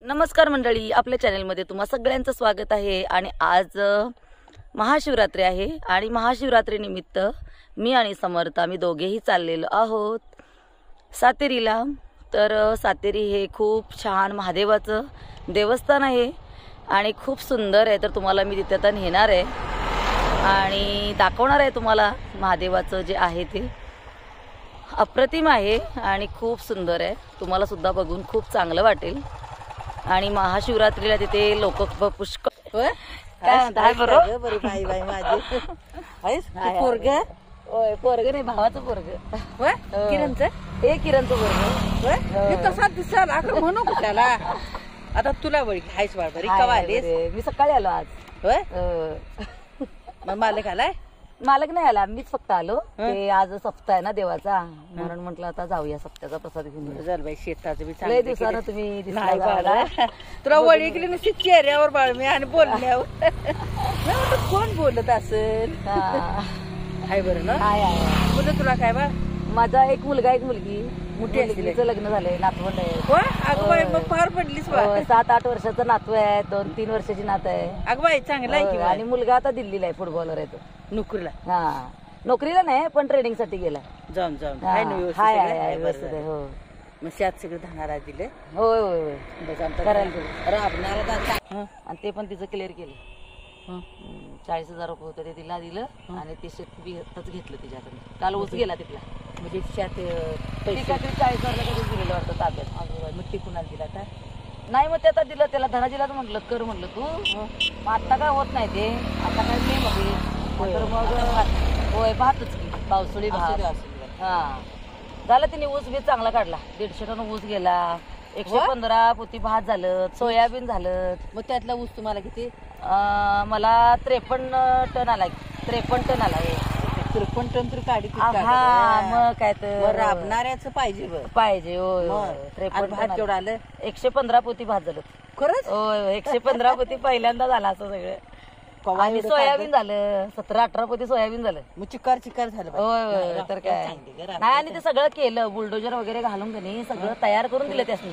नमस्कार मंडळी, आपल्या चॅनलमध्ये तुम्हा सगळ्यांचं स्वागत आहे। आणि आज महाशिवरात्री आहे आणि महाशिवरात्रीनिमित्त मी आणि समर्थ आम्ही दोघेही चाललेलो आहोत सातेरीला। तर सातेरी हे खूप छान महादेवाचं देवस्थान आहे आणि खूप सुंदर आहे। तर तुम्हाला मी तिथे आता नेणार आहे आणि दाखवणार आहे तुम्हाला महादेवाचं जे आहे ते अप्रतिम आहे आणि खूप सुंदर आहे। तुम्हाला सुद्धा बघून खूप चांगलं वाटेल। आणि महाशिवरात्रीला तिथे लोक पुष्कळ काय म्हणतात बरोबर बरी बाई बाई माझी आहेस पोरग होय पोरग नाही भावाचं पोरग किरणचं हे किरणचं पोरग तसा दिसाल अगं म्हणू का त्याला आता तुला वळी हायस बाळ बरी कवा आलीस मी सकाळी आलो आज होय मग मालक आलाय मालक नाही आला मीच फक्त आलो ते आज सप्ताह आहे ना देवाचा म्हणून म्हटलं आता जाऊया सप्त्याचा प्रसाद घेऊन झालं बाई शेताचं बी लय दिवसानं तुम्ही तुला वळी गेली नुसती चेहऱ्यावर बाळ मी आणि बोलण्यावर कोण बोलत असेल आहे बरं ना बोल तुला काय बा माझा एक मुलगा एक मुलगी मोठी मुलगीचं लग्न झालंय नातवंड आहे अगं बाई मग फार पडलीस बा 7-8 वर्षाचं नातू आहे 2-3 वर्षाची नात आहे अगं बाई चांगला आहे की आणि मुलगा आता दिल्लीला आहे फुटबॉलर आहे तो नोकरीला हा नोकरीला नाही पण ट्रेनिंग साठी गेला जाऊन जाऊन हाय व्यवस्थित आहे हो मग शेत सगळं धानारा दिले होय होय होय करायला राबणारा आणि ते पण तिचं क्लिअर केलं 40,000 रुपये होतं ते तिला दिलं आणि ते शेत घेतलं तिच्याकडे काल ऊस गेला तिथला म्हणजे शेत 40,000 दिलेलं वाटतं ताब्यात मग ती कुणाला दिला का नाही मग ते आता दिलं त्याला धनाजीलाच म्हटलं कर म्हटलं तू मग आता काय होत नाही ते आता काय नाही मध्ये तर मग होय भातच की पावसाळी भात हा झालं तिने ऊस बी चांगला काढला 150 टन ऊस गेला 115 पोती भात झालं सोयाबीन झालं मग त्यातला ऊस तुम्हाला किती मला 53 टन आला 53 टन आला 53 टन तरी काढी हा मग काय तर राबणाऱ्याच पाहिजे पाहिजे होय 53 भात केवढं आलं 115 पोती भात झालं खरंच होय 115 पोती पहिल्यांदा झाला असं सगळं आणि सोयाबीन झालं 17-18 पोती सोयाबीन झालं मग चिकार झालं होय तर काय नाही आणि ते सगळं केलं बुलडोजर वगैरे घालून कणी सगळं तयार करून दिलं त्यासनी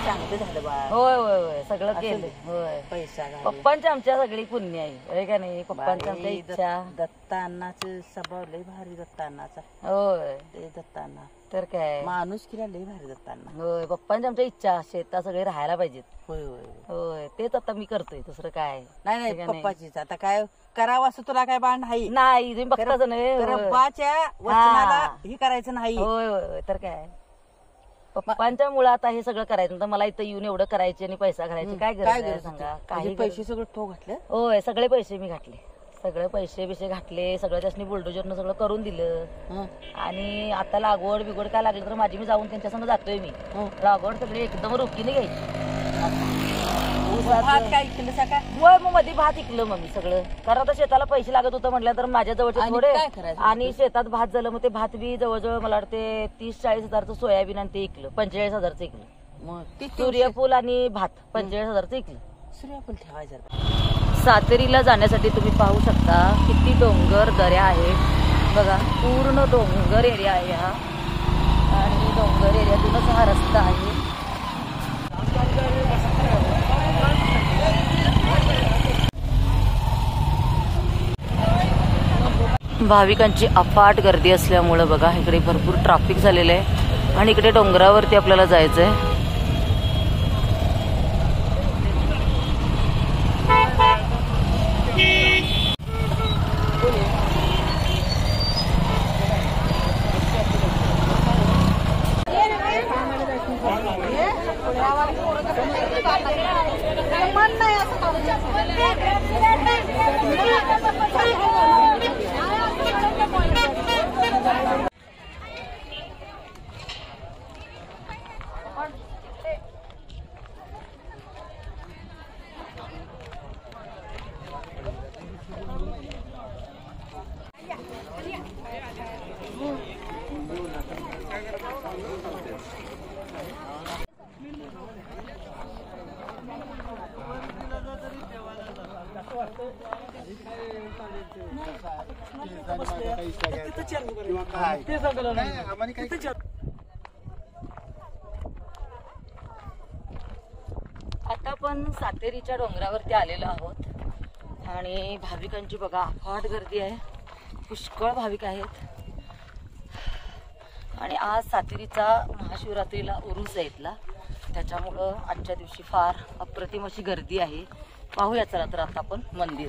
चांगलं झालं बा होय होय होय सगळं केलं होय पैसा पप्पांची आमच्या सगळी पुण्य आहे का नाही पप्पांची आमच्या इच्छा दत्ता अण्णाचं स्वभाव लय भारी दत्ता अण्णाचा होय ते दत्ता अण्णा तर काय माणूस किला लय भारी दत्ता अण्णा होय पप्पांची आमच्या इच्छा शेतात सगळे राहायला पाहिजेत होय होय होय तेच आता मी करतोय दुसरं काय नाही पप्पाचीच आता काय करावं असं तुला काय बाण नाही तुम्ही बघताच नाही पप्पाच्या वचनाला हे करायचं नाही होय होय तर काय पप्पांच्या मुळे आता हे सगळं करायचं तर मला इथं येऊन एवढं करायचे आणि पैसा घालायचे काय गरज सांगा काही पैसे सगळं ठो घातले होय सगळे पैसे मी घातले सगळे पैसे घातले सगळं त्यासनी बुलडोजरनं सगळं करून दिलं आणि आता लागवड बिगवड काय लागलं तर माझी मी जाऊन त्यांच्या संग जातोय मी लागवड सगळी एकदम रोखीने घ्यायची होय मग मध्ये भात इकलं मग मी सगळं कारण आता शेताला पैसे लागत होतं म्हटलं तर माझ्या जवळचे थोडे आणि शेतात भात झालं मग ते भात बी जवळजवळ मला वाटते 30-40 हजारचं सोयाबीन आणि ते इकलं 45,000चं इकलं मग सूर्यफूल आणि भात 45,000चं इकलं सूर्यफूल ठेवायचं सातेरीला जाण्यासाठी तुम्ही पाहू शकता किती डोंगर दऱ्या आहेत बघा पूर्ण डोंगर एरिया आहे हा आणि डोंगर एरियातूनच हा रस्ता आहे भाविकांची अफाट गर्दी असल्यामुळं बघा इकडे भरपूर ट्रॅफिक झालेलं आहे आणि इकडे डोंगरावरती आपल्याला जायचं आहे आपण सातेरीच्या डोंगरावरती आलेलो आहोत आणि भाविकांची बघा अफाट गर्दी आहे, पुष्कळ भाविक आहेत. आणि आज सातेरीचा महाशिवरात्रीला उरूस आहे इथला, त्याच्यामुळं आजच्या दिवशी फार अप्रतिम अशी गर्दी आहे. पाहूया चला तर आता आपण मंदिर.